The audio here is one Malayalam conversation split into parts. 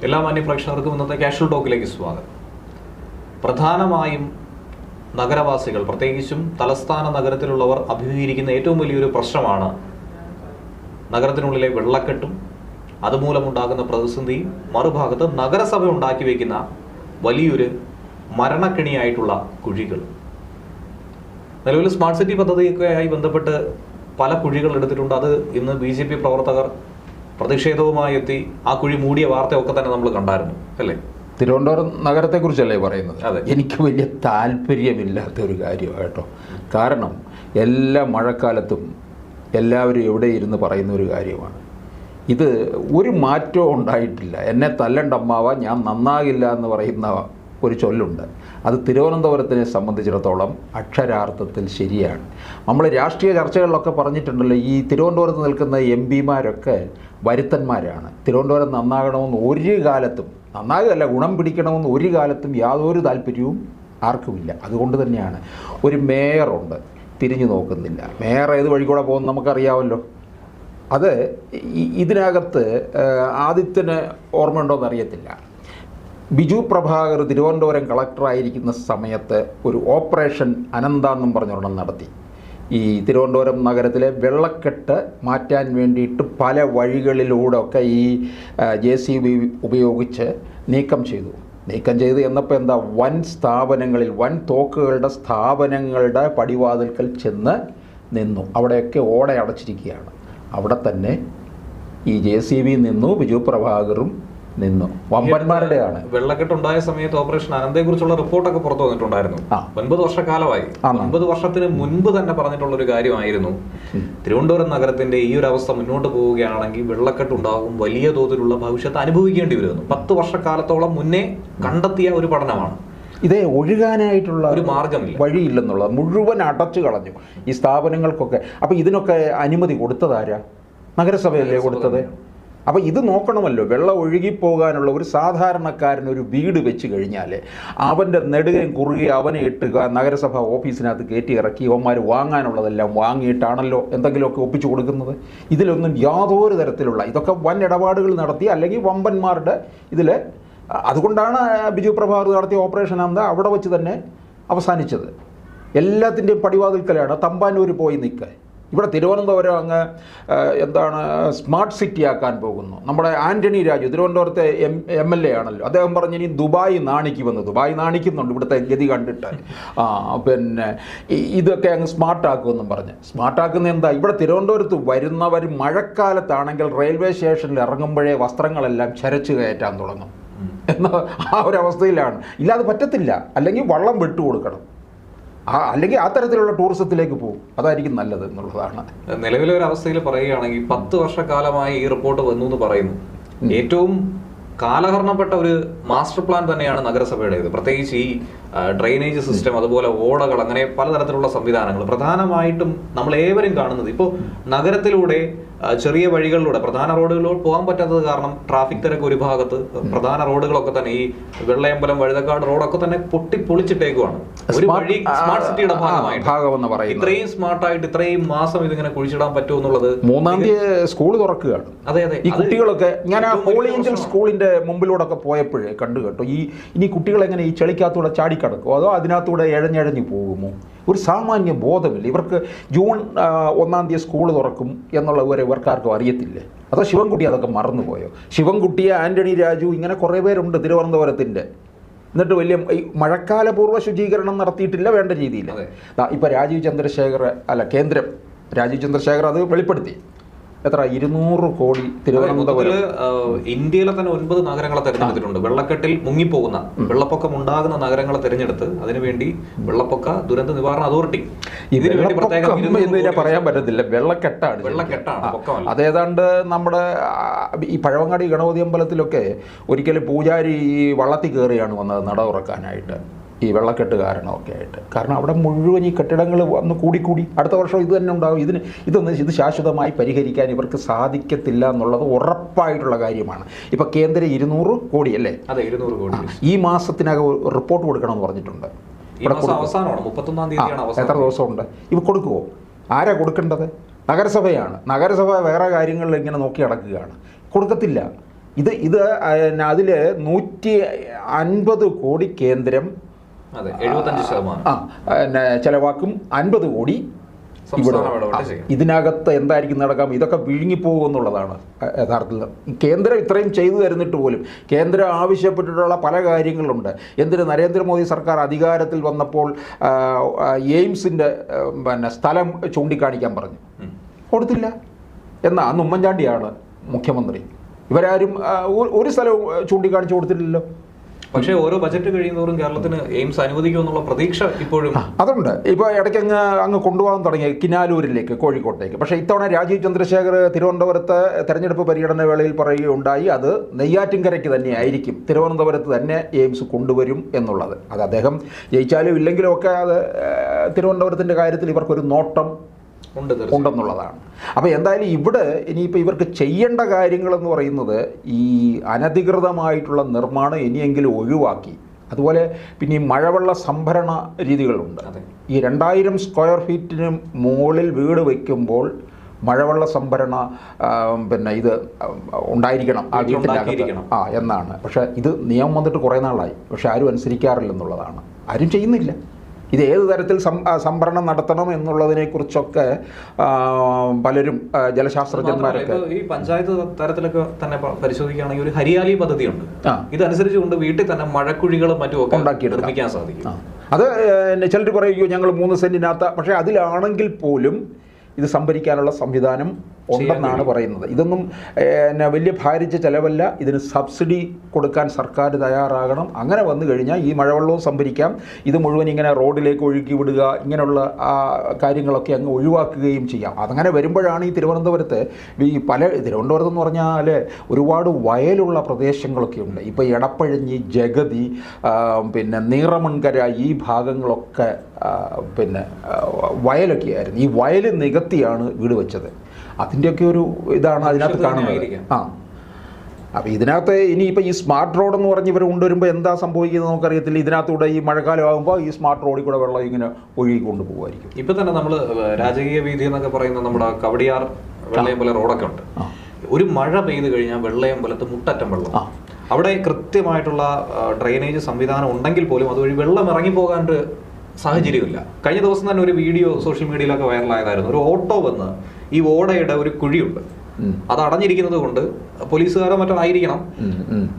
എല്ലാ മാന്യപ്രേക്ഷകർക്കും ഇന്നത്തെ കാഷ്വൽ ടോക്കിലേക്ക് സ്വാഗതം. പ്രധാനമായും നഗരവാസികൾ, പ്രത്യേകിച്ചും തലസ്ഥാന നഗരത്തിലുള്ളവർ അഭിമുഖീകരിക്കുന്ന ഏറ്റവും വലിയൊരു പ്രശ്നമാണ് നഗരത്തിനുള്ളിലെ വെള്ളക്കെട്ടും അതുമൂലമുണ്ടാകുന്ന പ്രതിസന്ധിയും, മറുഭാഗത്ത് നഗരസഭ ഉണ്ടാക്കി വയ്ക്കുന്ന വലിയൊരു മരണക്കെണിയായിട്ടുള്ള കുഴികൾ. നിലവിൽ സ്മാർട്ട് സിറ്റി പദ്ധതിയൊക്കെയായി ബന്ധപ്പെട്ട് പല കുഴികൾ എടുത്തിട്ടുണ്ട്. അത് ഇന്ന് BJP പ്രവർത്തകർ പ്രതിഷേധവുമായി എത്തി ആ കുഴി മൂടിയ വാർത്തയൊക്കെ തന്നെ നമ്മൾ കണ്ടായിരുന്നു, അല്ലേ? തിരുവനന്തപുരം നഗരത്തെക്കുറിച്ചല്ലേ പറയുന്നത്? അതെ. എനിക്ക് വലിയ താല്പര്യമില്ലാത്തൊരു കാര്യമാണ് കേട്ടോ. കാരണം എല്ലാ മഴക്കാലത്തും എല്ലാവരും എവിടെ ഇരുന്ന് പറയുന്ന ഒരു കാര്യമാണ്. ഇത് ഒരു മാറ്റവും ഉണ്ടായിട്ടില്ല. എന്നെ തല്ലണ്ടമ്മാവ, ഞാൻ നന്നാകില്ല എന്ന് പറയുന്ന ഒരു ചൊല്ലുണ്ട്. അത് തിരുവനന്തപുരത്തിനെ സംബന്ധിച്ചിടത്തോളം അക്ഷരാർത്ഥത്തിൽ ശരിയാണ്. നമ്മൾ രാഷ്ട്രീയ ചർച്ചകളിലൊക്കെ പറഞ്ഞിട്ടുണ്ടല്ലോ, ഈ തിരുവനന്തപുരത്ത് നിൽക്കുന്ന MP-മാരൊക്കെ വരുത്തന്മാരാണ്. തിരുവനന്തപുരം നന്നാകണമെന്ന് ഒരു കാലത്തും, നന്നാകുകയല്ല ഗുണം പിടിക്കണമെന്ന് ഒരു കാലത്തും യാതൊരു താല്പര്യവും ആർക്കുമില്ല. അതുകൊണ്ട് തന്നെയാണ് ഒരു മേയറുണ്ട്, തിരിഞ്ഞു നോക്കുന്നില്ല. മേയർ ഏത് വഴി കൂടെ പോകുന്നത് നമുക്കറിയാമല്ലോ. അത് ഇതിനകത്ത് ആദിത്യന് ഓർമ്മയുണ്ടോയെന്ന് അറിയത്തില്ല. ബിജു പ്രഭാകർ തിരുവനന്തപുരം കളക്ടറായിരിക്കുന്ന സമയത്ത് ഒരു ഓപ്പറേഷൻ അനന്ത എന്നും പറഞ്ഞൊരെണ്ണം നടത്തി. ഈ തിരുവനന്തപുരം നഗരത്തിലെ വെള്ളക്കെട്ട് മാറ്റാൻ വേണ്ടിയിട്ട് പല വഴികളിലൂടെ ഒക്കെ ഈ JCB ഉപയോഗിച്ച് നീക്കം ചെയ്ത് എന്നപ്പോൾ എന്താ, വൻ സ്ഥാപനങ്ങളിൽ, വൻ തോക്കുകളുടെ സ്ഥാപനങ്ങളുടെ പടിവാതിൽക്കൽ ചെന്ന് നിന്നു. അവിടെയൊക്കെ ഓടെ അടച്ചിരിക്കുകയാണ്. അവിടെ തന്നെ ഈ JCB നിന്നു, ബിജു പ്രഭാകറും നിന്നു. വമ്പന്മാരുടെയാണ്. വെള്ളക്കെട്ടുണ്ടായ സമയത്ത് ഓപ്പറേഷൻ അനന്തയെ കുറിച്ചുള്ള റിപ്പോർട്ടൊക്കെ പുറത്തു വന്നിട്ടുണ്ടായിരുന്നു. 9 വർഷക്കാലമായി. 9 വർഷത്തിന് മുൻപ് തന്നെ പറഞ്ഞിട്ടുള്ള ഒരു കാര്യമായിരുന്നു, തിരുവനന്തപുരം നഗരത്തിന്റെ ഈ ഒരു അവസ്ഥ മുന്നോട്ട് പോവുകയാണെങ്കിൽ വെള്ളക്കെട്ടുണ്ടാകും, വലിയ തോതിലുള്ള ഭവിഷ്യത്ത് അനുഭവിക്കേണ്ടി വരുന്നു. 10 വർഷക്കാലത്തോളം മുന്നേ കണ്ടെത്തിയ ഒരു പഠനമാണ്. ഇതേ ഒഴുകാനായിട്ടുള്ള ഒരു മാർഗമില്ല, വഴിയില്ലെന്നുള്ളത് മുഴുവൻ അടച്ചു കളഞ്ഞു ഈ സ്ഥാപനങ്ങൾക്കൊക്കെ. അപ്പോൾ ഇതിനൊക്കെ അനുമതി കൊടുത്തതാരാ? നഗരസഭയല്ലേ കൊടുത്തത്? അപ്പോൾ ഇത് നോക്കണമല്ലോ. വെള്ളം ഒഴുകിപ്പോകാനുള്ള ഒരു സാധാരണക്കാരൻ ഒരു വീട് വെച്ച് കഴിഞ്ഞാൽ അവൻ്റെ നെടുകയും കുറുകയും അവനെ ഇട്ട് നഗരസഭ ഓഫീസിനകത്ത് കയറ്റി ഇറക്കി ഇവന്മാർ വാങ്ങാനുള്ളതെല്ലാം വാങ്ങിയിട്ടാണല്ലോ എന്തെങ്കിലുമൊക്കെ ഒപ്പിച്ചു കൊടുക്കുന്നത്. ഇതിലൊന്നും യാതൊരു തരത്തിലുള്ള, ഇതൊക്കെ വൻ ഇടപാടുകൾ നടത്തി അല്ലെങ്കിൽ വമ്പന്മാരുടെ ഇതിൽ. അതുകൊണ്ടാണ് ബിജു പ്രഭാകർ നടത്തിയ ഓപ്പറേഷൻ അന്ത അവിടെ വെച്ച് തന്നെ അവസാനിച്ചത്. എല്ലാത്തിൻ്റെയും പടിവാതിൽക്കലാണ്. തമ്പാനൂർ പോയി നിൽക്കുക. ഇവിടെ തിരുവനന്തപുരം അങ്ങ് എന്താണ് സ്മാർട്ട് സിറ്റി ആക്കാൻ പോകുന്നു. നമ്മുടെ ആൻ്റണി രാജു തിരുവനന്തപുരത്തെ MLA ആണല്ലോ. അദ്ദേഹം പറഞ്ഞു ഇനി ദുബായ് നാണിക്കുമെന്ന്. ദുബായ് നാണിക്കുന്നുണ്ട് ഇവിടുത്തെ ഗതി കണ്ടിട്ട്. പിന്നെ ഇതൊക്കെ അങ്ങ് സ്മാർട്ടാക്കുമെന്നും പറഞ്ഞ്. സ്മാർട്ടാക്കുന്ന എന്താ, ഇവിടെ തിരുവനന്തപുരത്ത് വരുന്നവർ മഴക്കാലത്താണെങ്കിൽ റെയിൽവേ സ്റ്റേഷനിൽ ഇറങ്ങുമ്പോഴേ വസ്ത്രങ്ങളെല്ലാം ചരച്ച് കയറ്റാൻ തുടങ്ങും എന്ന ആ ഒരു അവസ്ഥയിലാണ്. ഇല്ലാതെ പറ്റത്തില്ല. അല്ലെങ്കിൽ വള്ളം വിട്ടുകൊടുക്കണം, അല്ലെങ്കിൽ ആ തരത്തിലുള്ള ടൂറിസത്തിലേക്ക് പോകും. അതായിരിക്കും നല്ലത് എന്നുള്ളതാണ് നിലവിലെ ഒരു അവസ്ഥയിൽ പറയുകയാണെങ്കിൽ. 10 വർഷക്കാലമായി ഈ റിപ്പോർട്ട് വന്നു എന്ന് പറയുന്നു. ഏറ്റവും കാലഹരണപ്പെട്ട ഒരു മാസ്റ്റർ പ്ലാൻ തന്നെയാണ് നഗരസഭയുടേത്. പ്രത്യേകിച്ച് ഈ ഡ്രെയിനേജ് സിസ്റ്റം, അതുപോലെ ഓടകൾ, അങ്ങനെ പലതരത്തിലുള്ള സംവിധാനങ്ങൾ. പ്രധാനമായിട്ടും നമ്മൾ ഏവരും കാണുന്നത് ഇപ്പോൾ നഗരത്തിലൂടെ ചെറിയ വഴികളിലൂടെ, പ്രധാന റോഡുകളിലൂടെ പോകാൻ പറ്റാത്തത് കാരണം ട്രാഫിക് തിരക്ക് ഒരു ഭാഗത്ത്, പ്രധാന റോഡുകളൊക്കെ തന്നെ ഈ വെള്ളയമ്പലം, വഴുതക്കാട് റോഡൊക്കെ തന്നെ പൊട്ടിപ്പൊളിച്ചിട്ടേക്കുവാണ്. ഒരു വഴി സ്മാർട്ട് സിറ്റിയുടെ ഭാഗമായിട്ട് ഇത്രയും സ്മാർട്ടായിട്ട് ഇത്രയും മാസം ഇതിങ്ങനെ കുഴിച്ചിടാൻ പറ്റുമോ എന്നുള്ളത്. 3-ാം തീയതി സ്കൂൾ തുറക്കുകയാണ്. അതെ അതെ. ഈ കുട്ടികളൊക്കെ, ഞാൻ ആ ഹോളി ഏഞ്ചൽ സ്കൂളിന്റെ മുമ്പിലൂടെ ഒക്കെ പോയപ്പോഴേ കണ്ടു കേട്ടോ. ഇനി കുട്ടികൾ എങ്ങനെ ഈ ചെളിക്കകത്തൂടെ ചാടിക്കടക്കുമോ അതോ അതിനകത്തൂടെ എഴഞ്ഞഴഞ്ഞു പോകുമോ? ഒരു സാമാന്യ ബോധമില്ല ഇവർക്ക്. ജൂൺ 1-ാം തീയതി സ്കൂൾ തുറക്കും എന്നുള്ള ഇവർക്കാർക്കും അറിയത്തില്ലേ? അതോ ശിവൻകുട്ടി അതൊക്കെ മറന്നുപോയോ? ശിവൻകുട്ടിയെ, ആൻ്റണി രാജു, ഇങ്ങനെ കുറേ പേരുണ്ട് തിരുവനന്തപുരത്തിൻ്റെ. എന്നിട്ട് വലിയ മഴക്കാലപൂർവ്വ ശുചീകരണം നടത്തിയിട്ടില്ല വേണ്ട രീതിയിൽ. ഇപ്പം കേന്ദ്രം രാജീവ് ചന്ദ്രശേഖർ അത് വെളിപ്പെടുത്തി. എത്ര 200 കോടി തിരുവനന്തപുരം. ഇന്ത്യയിലെ തന്നെ 9 നഗരങ്ങളെ തെരഞ്ഞെടുത്തിട്ടുണ്ട്. വെള്ളക്കെട്ടിൽ മുങ്ങിപ്പോകുന്ന, വെള്ളപ്പൊക്കം ഉണ്ടാകുന്ന നഗരങ്ങളെ തെരഞ്ഞെടുത്ത് അതിനുവേണ്ടി വെള്ളപ്പൊക്ക ദുരന്ത നിവാരണ അതോറിറ്റി ഇതിനെ പറയാൻ പറ്റത്തില്ല, വെള്ളക്കെട്ടാണ്. അതേതാണ്ട് നമ്മുടെ ഈ പഴവങ്ങാടി ഗണപതി അമ്പലത്തിലൊക്കെ ഒരിക്കലും പൂജാരി വള്ളത്തിൽ കയറിയാണ് വന്നത് നട തുറക്കാനായിട്ട്, ഈ വെള്ളക്കെട്ട് കാരണമൊക്കെ ആയിട്ട്. കാരണം അവിടെ മുഴുവൻ ഈ കെട്ടിടങ്ങൾ വന്ന് കൂടിക്കൂടി. അടുത്ത വർഷം ഇത് തന്നെ ഉണ്ടാകും. ഇത് ശാശ്വതമായി പരിഹരിക്കാൻ ഇവർക്ക് സാധിക്കത്തില്ല എന്നുള്ളത് ഉറപ്പായിട്ടുള്ള കാര്യമാണ്. ഇപ്പം കേന്ദ്രം 200 കോടി അല്ലേ? അതെ, 200 കോടി ഈ മാസത്തിനകം റിപ്പോർട്ട് കൊടുക്കണമെന്ന് പറഞ്ഞിട്ടുണ്ട്. എത്ര ദിവസമുണ്ട്? ഇവ കൊടുക്കുമോ? ആരാ കൊടുക്കേണ്ടത്? നഗരസഭയാണ്. നഗരസഭ വേറെ കാര്യങ്ങളിൽ ഇങ്ങനെ നോക്കി നടക്കുകയാണ്. കൊടുക്കത്തില്ല. ഇത് അതിൽ 150 കോടി കേന്ദ്രം ചെലവാക്കും, 50 കോടി ഇവിടെ. ഇതിനകത്ത് എന്തായിരിക്കും നടക്കാം? ഇതൊക്കെ വിഴുങ്ങിപ്പോകുമെന്നുള്ളതാണ് യഥാർത്ഥത്തിൽ. കേന്ദ്രം ഇത്രയും ചെയ്തു തരുന്നിട്ട് പോലും കേന്ദ്രം ആവശ്യപ്പെട്ടിട്ടുള്ള പല കാര്യങ്ങളുണ്ട്. എന്തിന് നരേന്ദ്രമോദി സർക്കാർ അധികാരത്തിൽ വന്നപ്പോൾ എയിംസിൻ്റെ സ്ഥലം ചൂണ്ടിക്കാണിക്കാൻ പറഞ്ഞു, കൊടുത്തില്ല. എന്നാൽ അന്ന് ഉമ്മൻചാണ്ടിയാണ് മുഖ്യമന്ത്രി. ഇവരാരും ഒരു സ്ഥലവും ചൂണ്ടിക്കാണിച്ചു കൊടുത്തിട്ടില്ലല്ലോ. പക്ഷേ ഓരോ ബജറ്റ് കഴിയുന്നതോറും കേരളത്തിന് എയിംസ് അനുവദിക്കുമെന്നുള്ള പ്രതീക്ഷ ഇപ്പോഴും അതുണ്ട്. ഇപ്പോൾ ഇടയ്ക്ക് അങ്ങ് കൊണ്ടുപോകാൻ തുടങ്ങി കിനാലൂരിലേക്ക്, കോഴിക്കോട്ടേക്ക്. പക്ഷേ ഇത്തവണ രാജീവ് ചന്ദ്രശേഖർ തിരുവനന്തപുരത്ത് തെരഞ്ഞെടുപ്പ് പര്യടന വേളയിൽ പറയുകയുണ്ടായി, അത് നെയ്യാറ്റിൻകരയ്ക്ക് തന്നെയായിരിക്കും, തിരുവനന്തപുരത്ത് തന്നെ എയിംസ് കൊണ്ടുവരും എന്നുള്ളത്. അത് അദ്ദേഹം ജയിച്ചാലും ഇല്ലെങ്കിലും ഒക്കെ അത് തിരുവനന്തപുരത്തിൻ്റെ കാര്യത്തിൽ ഇവർക്കൊരു നോട്ടം ഉണ്ടെന്നുള്ളതാണ്. അപ്പോൾ എന്തായാലും ഇവിടെ ഇനിയിപ്പോൾ ഇവർക്ക് ചെയ്യേണ്ട കാര്യങ്ങളെന്ന് പറയുന്നത് ഈ അനധികൃതമായിട്ടുള്ള നിർമ്മാണം ഇനിയെങ്കിലും ഒഴിവാക്കി, അതുപോലെ പിന്നെ ഈ മഴവെള്ള സംഭരണ രീതികളുണ്ട്. ഈ 2000 സ്ക്വയർ ഫീറ്റിന് മുകളിൽ വീട് വയ്ക്കുമ്പോൾ മഴവെള്ള സംഭരണ ഇത് ഉണ്ടായിരിക്കണം ആ വീട്ടിനകത്ത് എന്നാണ്. പക്ഷേ ഇത് നിയമം വന്നിട്ട് കുറേ നാളായി, പക്ഷെ ആരും അനുസരിക്കാറില്ലെന്നുള്ളതാണ്. ആരും ചെയ്യുന്നില്ല. ഇത് ഏത് തരത്തിൽ സംഭരണം നടത്തണം എന്നുള്ളതിനെക്കുറിച്ചൊക്കെ പലരും ജലശാസ്ത്രജ്ഞന്മാരൊക്കെ ഈ പഞ്ചായത്ത് തലത്തിലൊക്കെ തന്നെ പരിശോധിക്കുകയാണെങ്കിൽ ഒരു ഹരിയാലി പദ്ധതിയുണ്ട്. ഇതനുസരിച്ചുകൊണ്ട് വീട്ടിൽ തന്നെ മഴക്കുഴികളും മറ്റുമൊക്കെ നിർമ്മിക്കാൻ സാധിക്കും. അത് ചിലർ പറയും ഞങ്ങൾ 3 സെന്റിനകത്ത്, പക്ഷേ അതിലാണെങ്കിൽ പോലും ഇത് സംഭരിക്കാനുള്ള സംവിധാനം ഉണ്ടെന്നാണ് പറയുന്നത്. ഇതൊന്നും വലിയ ഭാരിച്ച ചിലവല്ല. ഇതിന് സബ്സിഡി കൊടുക്കാൻ സർക്കാർ തയ്യാറാകണം. അങ്ങനെ വന്നു കഴിഞ്ഞാൽ ഈ മഴവെള്ളവും സംഭരിക്കാം. ഇത് മുഴുവൻ ഇങ്ങനെ റോഡിലേക്ക് ഒഴുക്കി വിടുക, ഇങ്ങനെയുള്ള കാര്യങ്ങളൊക്കെ അങ്ങ് ഒഴിവാക്കുകയും ചെയ്യാം. അതങ്ങനെ വരുമ്പോഴാണ് ഈ തിരുവനന്തപുരത്ത് തിരുവനന്തപുരത്ത് എന്ന് പറഞ്ഞാൽ ഒരുപാട് വയലുള്ള പ്രദേശങ്ങളൊക്കെ ഉണ്ട്. ഇപ്പോൾ എടപ്പഴഞ്ഞി, ജഗതി, പിന്നെ നീറമൺകര, ഈ ഭാഗങ്ങളൊക്കെ വയലൊക്കെ ആയിരുന്നു. ഈ വയൽ നികത്തിയാണ് വീട് വെച്ചത്. അതിൻ്റെയൊക്കെ ഒരു ഇതാണ് അതിനകത്ത് കാണുന്നത്. അപ്പോൾ ഇതിനകത്ത് ഇനിയിപ്പോൾ ഈ സ്മാർട്ട് റോഡ് എന്ന് പറഞ്ഞ് ഇവർ കൊണ്ടുവരുമ്പോൾ എന്താ സംഭവിക്കുന്നത് നമുക്കറിയത്തില്ല. ഇതിനകത്തൂടെ ഈ മഴക്കാലമാകുമ്പോൾ ഈ സ്മാർട്ട് റോഡിൽ കൂടെ വെള്ളം ഇങ്ങനെ ഒഴുകി കൊണ്ടുപോകുമായിരിക്കും. ഇപ്പം തന്നെ നമ്മൾ രാജകീയ വീഥി എന്നൊക്കെ പറയുന്ന നമ്മുടെ കവടിയാർ വെള്ളയമ്പലം റോഡൊക്കെ ഉണ്ട്. ഒരു മഴ പെയ്ത് കഴിഞ്ഞാൽ വെള്ളയമ്പലത്ത് മുട്ടറ്റം വെള്ളം. അവിടെ കൃത്യമായിട്ടുള്ള ഡ്രെയിനേജ് സംവിധാനം ഉണ്ടെങ്കിൽ പോലും അതുവഴി വെള്ളം ഇറങ്ങിപ്പോകാൻ സാഹചര്യമില്ല. കഴിഞ്ഞ ദിവസം തന്നെ ഒരു വീഡിയോ സോഷ്യൽ മീഡിയയിലൊക്കെ വൈറലായതായിരുന്നു. ഒരു ഓട്ടോ വന്ന് ഈ ഓടയുടെ ഒരു കുഴിയുണ്ട്, അത് അടഞ്ഞിരിക്കുന്നത് കൊണ്ട് പോലീസുകാരോ മറ്റോ ആയിരിക്കണം,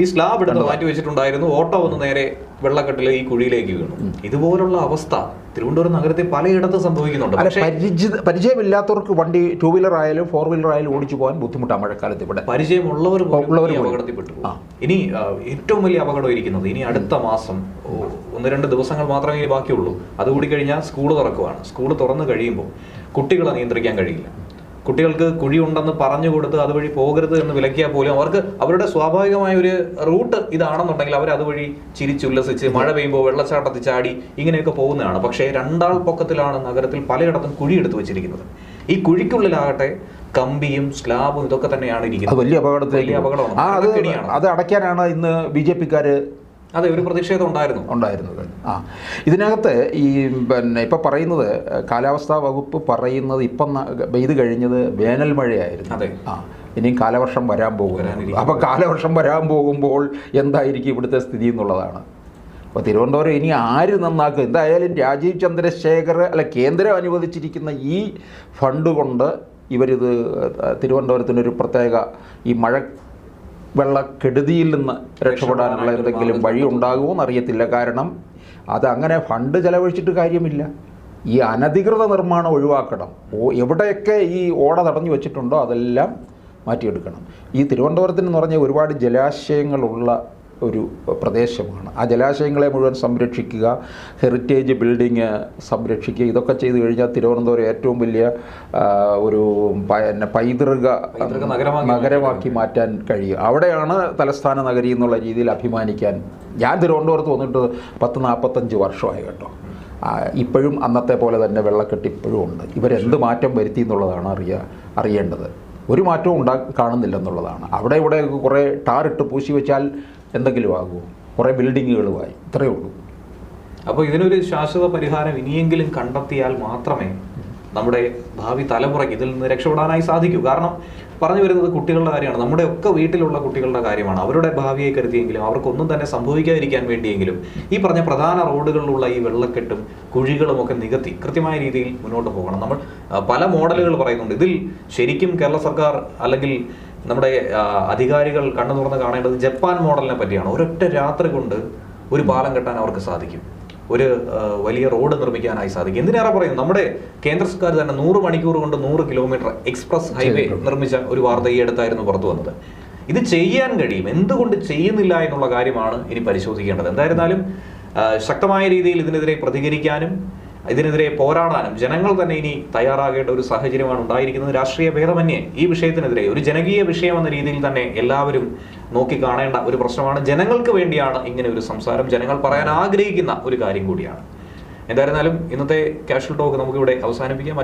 ഈ സ്ലാബ് എടുത്ത് മാറ്റി വെച്ചിട്ടുണ്ടായിരുന്നു. ഓട്ടോ വന്ന് നേരെ വെള്ളക്കെട്ടിൽ ഈ കുഴിയിലേക്ക് വീണു. ഇതുപോലുള്ള അവസ്ഥ തിരുവനന്തപുരം നഗരത്തിൽ പലയിടത്തും സംഭവിക്കുന്നുണ്ട്. പക്ഷേ പരിചയമില്ലാത്തവർക്ക് വണ്ടി 2 വീലർ ആയാലും 4 വീലർ ആയാലും ഓടിച്ചു പോകാൻ ബുദ്ധിമുട്ടാണ് മഴക്കാലത്ത്. ഇവിടെ പരിചയമുള്ളവർ അപകടത്തിൽപ്പെട്ടു പോകും. ഇനി ഏറ്റവും വലിയ അപകടം ഇരിക്കുന്നത് ഇനി അടുത്ത മാസം 1-2 ദിവസങ്ങൾ മാത്രമേ ഇനി ബാക്കിയുള്ളൂ. അതുകൂടി കഴിഞ്ഞാൽ സ്കൂൾ തുറക്കുവാണ്. സ്കൂൾ തുറന്നു കഴിയുമ്പോൾ കുട്ടികളെ നിയന്ത്രിക്കാൻ കഴിയില്ല. കുട്ടികൾക്ക് കുഴിയുണ്ടെന്ന് പറഞ്ഞു കൊടുത്ത് അതുവഴി പോകരുത് എന്ന് വിലക്കിയാൽ പോലും അവർക്ക് അവരുടെ സ്വാഭാവികമായ ഒരു റൂട്ട് ഇതാണെന്നുണ്ടെങ്കിൽ അവർ അതുവഴി ചിരിച്ചുല്ലസിച്ച് മഴ പെയ്യുമ്പോൾ വെള്ളച്ചാട്ടത്തിൽ ചാടി ഇങ്ങനെയൊക്കെ പോകുന്നതാണ്. പക്ഷേ 2 പൊക്കത്തിലാണ് നഗരത്തിൽ പലയിടത്തും കുഴിയെടുത്ത് വെച്ചിരിക്കുന്നത്. ഈ കുഴിക്കുള്ളിലാകട്ടെ കമ്പിയും സ്ലാബും ഇതൊക്കെ തന്നെയാണ് ഇരിക്കുന്നത്. വലിയ അപകടമാണ്. അത് അടയ്ക്കാനാണ് ഇന്ന് BJP-ക്കാർ ഒരു പ്രതിഷേധം ഉണ്ടായിരുന്നത്. ഇതിനകത്ത് ഈ ഇപ്പം പറയുന്നത് കാലാവസ്ഥാ വകുപ്പ് പറയുന്നത് ഇപ്പം പെയ്ത് കഴിഞ്ഞത് വേനൽ മഴയായിരുന്നു. ഇനിയും കാലവർഷം വരാൻ പോകുന്നു. അപ്പോൾ കാലവർഷം വരാൻ പോകുമ്പോൾ എന്തായിരിക്കും ഇവിടുത്തെ സ്ഥിതി എന്നുള്ളതാണ്. അപ്പോൾ തിരുവനന്തപുരം ഇനി ആര് നന്നാക്കും? എന്തായാലും രാജീവ് ചന്ദ്രശേഖർ കേന്ദ്രം അനുവദിച്ചിരിക്കുന്ന ഈ ഫണ്ട് കൊണ്ട് ഇവരിത് തിരുവനന്തപുരത്തിനൊരു പ്രത്യേക ഈ വെള്ളക്കെടുതിയിൽ നിന്ന് രക്ഷപ്പെടാനുള്ള എന്തെങ്കിലും വഴി ഉണ്ടാകുമോ എന്നറിയത്തില്ല. കാരണം അതങ്ങനെ ഫണ്ട് ചെലവഴിച്ചിട്ട് കാര്യമില്ല. ഈ അനധികൃത നിർമ്മാണം ഒഴിവാക്കണം. എവിടെയൊക്കെ ഈ ഓട തടഞ്ഞു വെച്ചിട്ടുണ്ടോ അതെല്ലാം മാറ്റിയെടുക്കണം. ഈ തിരുവനന്തപുരത്തിന് എന്ന് പറഞ്ഞാൽ ഒരുപാട് ജലാശയങ്ങളുള്ള ഒരു പ്രദേശമാണ്. ആ ജലാശയങ്ങളെ മുഴുവൻ സംരക്ഷിക്കുക, ഹെറിറ്റേജ് ബിൽഡിങ് സംരക്ഷിക്കുക, ഇതൊക്കെ ചെയ്തു കഴിഞ്ഞാൽ തിരുവനന്തപുരം ഏറ്റവും വലിയ ഒരു പൈതൃക നഗരമാക്കി മാറ്റാൻ കഴിയും. അവിടെയാണ് തലസ്ഥാന നഗരി എന്നുള്ള രീതിയിൽ അഭിമാനിക്കാൻ. ഞാൻ തിരുവനന്തപുരത്ത് വന്നിട്ട് 40-45 വർഷമായി കേട്ടോ. ഇപ്പോഴും അന്നത്തെ പോലെ തന്നെ വെള്ളക്കെട്ട് ഇപ്പോഴും ഉണ്ട്. ഇവരെന്ത് മാറ്റം വരുത്തി എന്നുള്ളതാണ് അറിയേണ്ടത്. ഒരു മാറ്റവും കാണുന്നില്ലെന്നുള്ളതാണ്. അവിടെ ഇവിടെ കുറേ ടാറിട്ട് പൂശി വെച്ചാൽ എന്തെങ്കിലും ആകുമോ? കുറേ ബിൽഡിങ്ങുകളുമായി, ഇത്രയേ ഉള്ളൂ. അപ്പോൾ ഇതിനൊരു ശാശ്വത പരിഹാരം ഇനിയെങ്കിലും കണ്ടെത്തിയാൽ മാത്രമേ നമ്മുടെ ഭാവി തലമുറയ്ക്ക് ഇതിൽ നിന്ന് രക്ഷപ്പെടാനായി സാധിക്കൂ. കാരണം പറഞ്ഞു വരുന്നത് കുട്ടികളുടെ കാര്യമാണ്. നമ്മുടെ ഒക്കെ വീട്ടിലുള്ള കുട്ടികളുടെ കാര്യമാണ്. അവരുടെ ഭാവിയെ കരുതിയെങ്കിലും അവർക്കൊന്നും തന്നെ സംഭവിക്കാതിരിക്കാൻ വേണ്ടിയെങ്കിലും ഈ പറഞ്ഞ പ്രധാന റോഡുകളിലുള്ള ഈ വെള്ളക്കെട്ടും കുഴികളും ഒക്കെ നികത്തി കൃത്യമായ രീതിയിൽ മുന്നോട്ട് പോകണം. നമ്മൾ പല മോഡലുകൾ പറയുന്നുണ്ട്. ഇതിൽ ശരിക്കും കേരള സർക്കാർ അല്ലെങ്കിൽ നമ്മുടെ അധികാരികൾ കണ്ണു തുറന്ന് കാണേണ്ടത് ജപ്പാൻ മോഡലിനെ പറ്റിയാണ്. ഒരൊറ്റ രാത്രി കൊണ്ട് ഒരു പാലം കെട്ടാൻ അവർക്ക് സാധിക്കും, ഒരു വലിയ റോഡ് നിർമ്മിക്കാനായി സാധിക്കും. എന്തിനേറെ പറയും, നമ്മുടെ കേന്ദ്ര സർക്കാർ തന്നെ 100 മണിക്കൂർ കൊണ്ട് 100 കിലോമീറ്റർ എക്സ്പ്രസ് ഹൈവേ നിർമ്മിച്ച ഒരു വാർത്ത ഈ അടുത്തായിരുന്നു പുറത്തു വന്നത്. ഇത് ചെയ്യാൻ കഴിയും, എന്തുകൊണ്ട് ചെയ്യുന്നില്ല എന്നുള്ള കാര്യമാണ് ഇനി പരിശോധിക്കേണ്ടത്. എന്തായിരുന്നാലും ശക്തമായ രീതിയിൽ ഇതിനെതിരെ പ്രതികരിക്കാനും ഇതിനെതിരെ പോരാടാനും ജനങ്ങൾ തന്നെ ഇനി തയ്യാറാകേണ്ട ഒരു സാഹചര്യമാണ് ഉണ്ടായിരിക്കുന്നത്. രാഷ്ട്രീയ ഭേദമന്യേ ഈ വിഷയത്തിനെതിരെ ഒരു ജനകീയ വിഷയം എന്ന രീതിയിൽ തന്നെ എല്ലാവരും നോക്കിക്കാണേണ്ട ഒരു പ്രശ്നമാണ്. ജനങ്ങൾക്ക് വേണ്ടിയാണ് ഇങ്ങനെ ഒരു സംസാരം, ജനങ്ങൾ പറയാൻ ആഗ്രഹിക്കുന്ന ഒരു കാര്യം കൂടിയാണ്. എന്തായിരുന്നാലും ഇന്നത്തെ കാഷ്വൽ ടോക്ക് നമുക്കിവിടെ അവസാനിപ്പിക്കാം.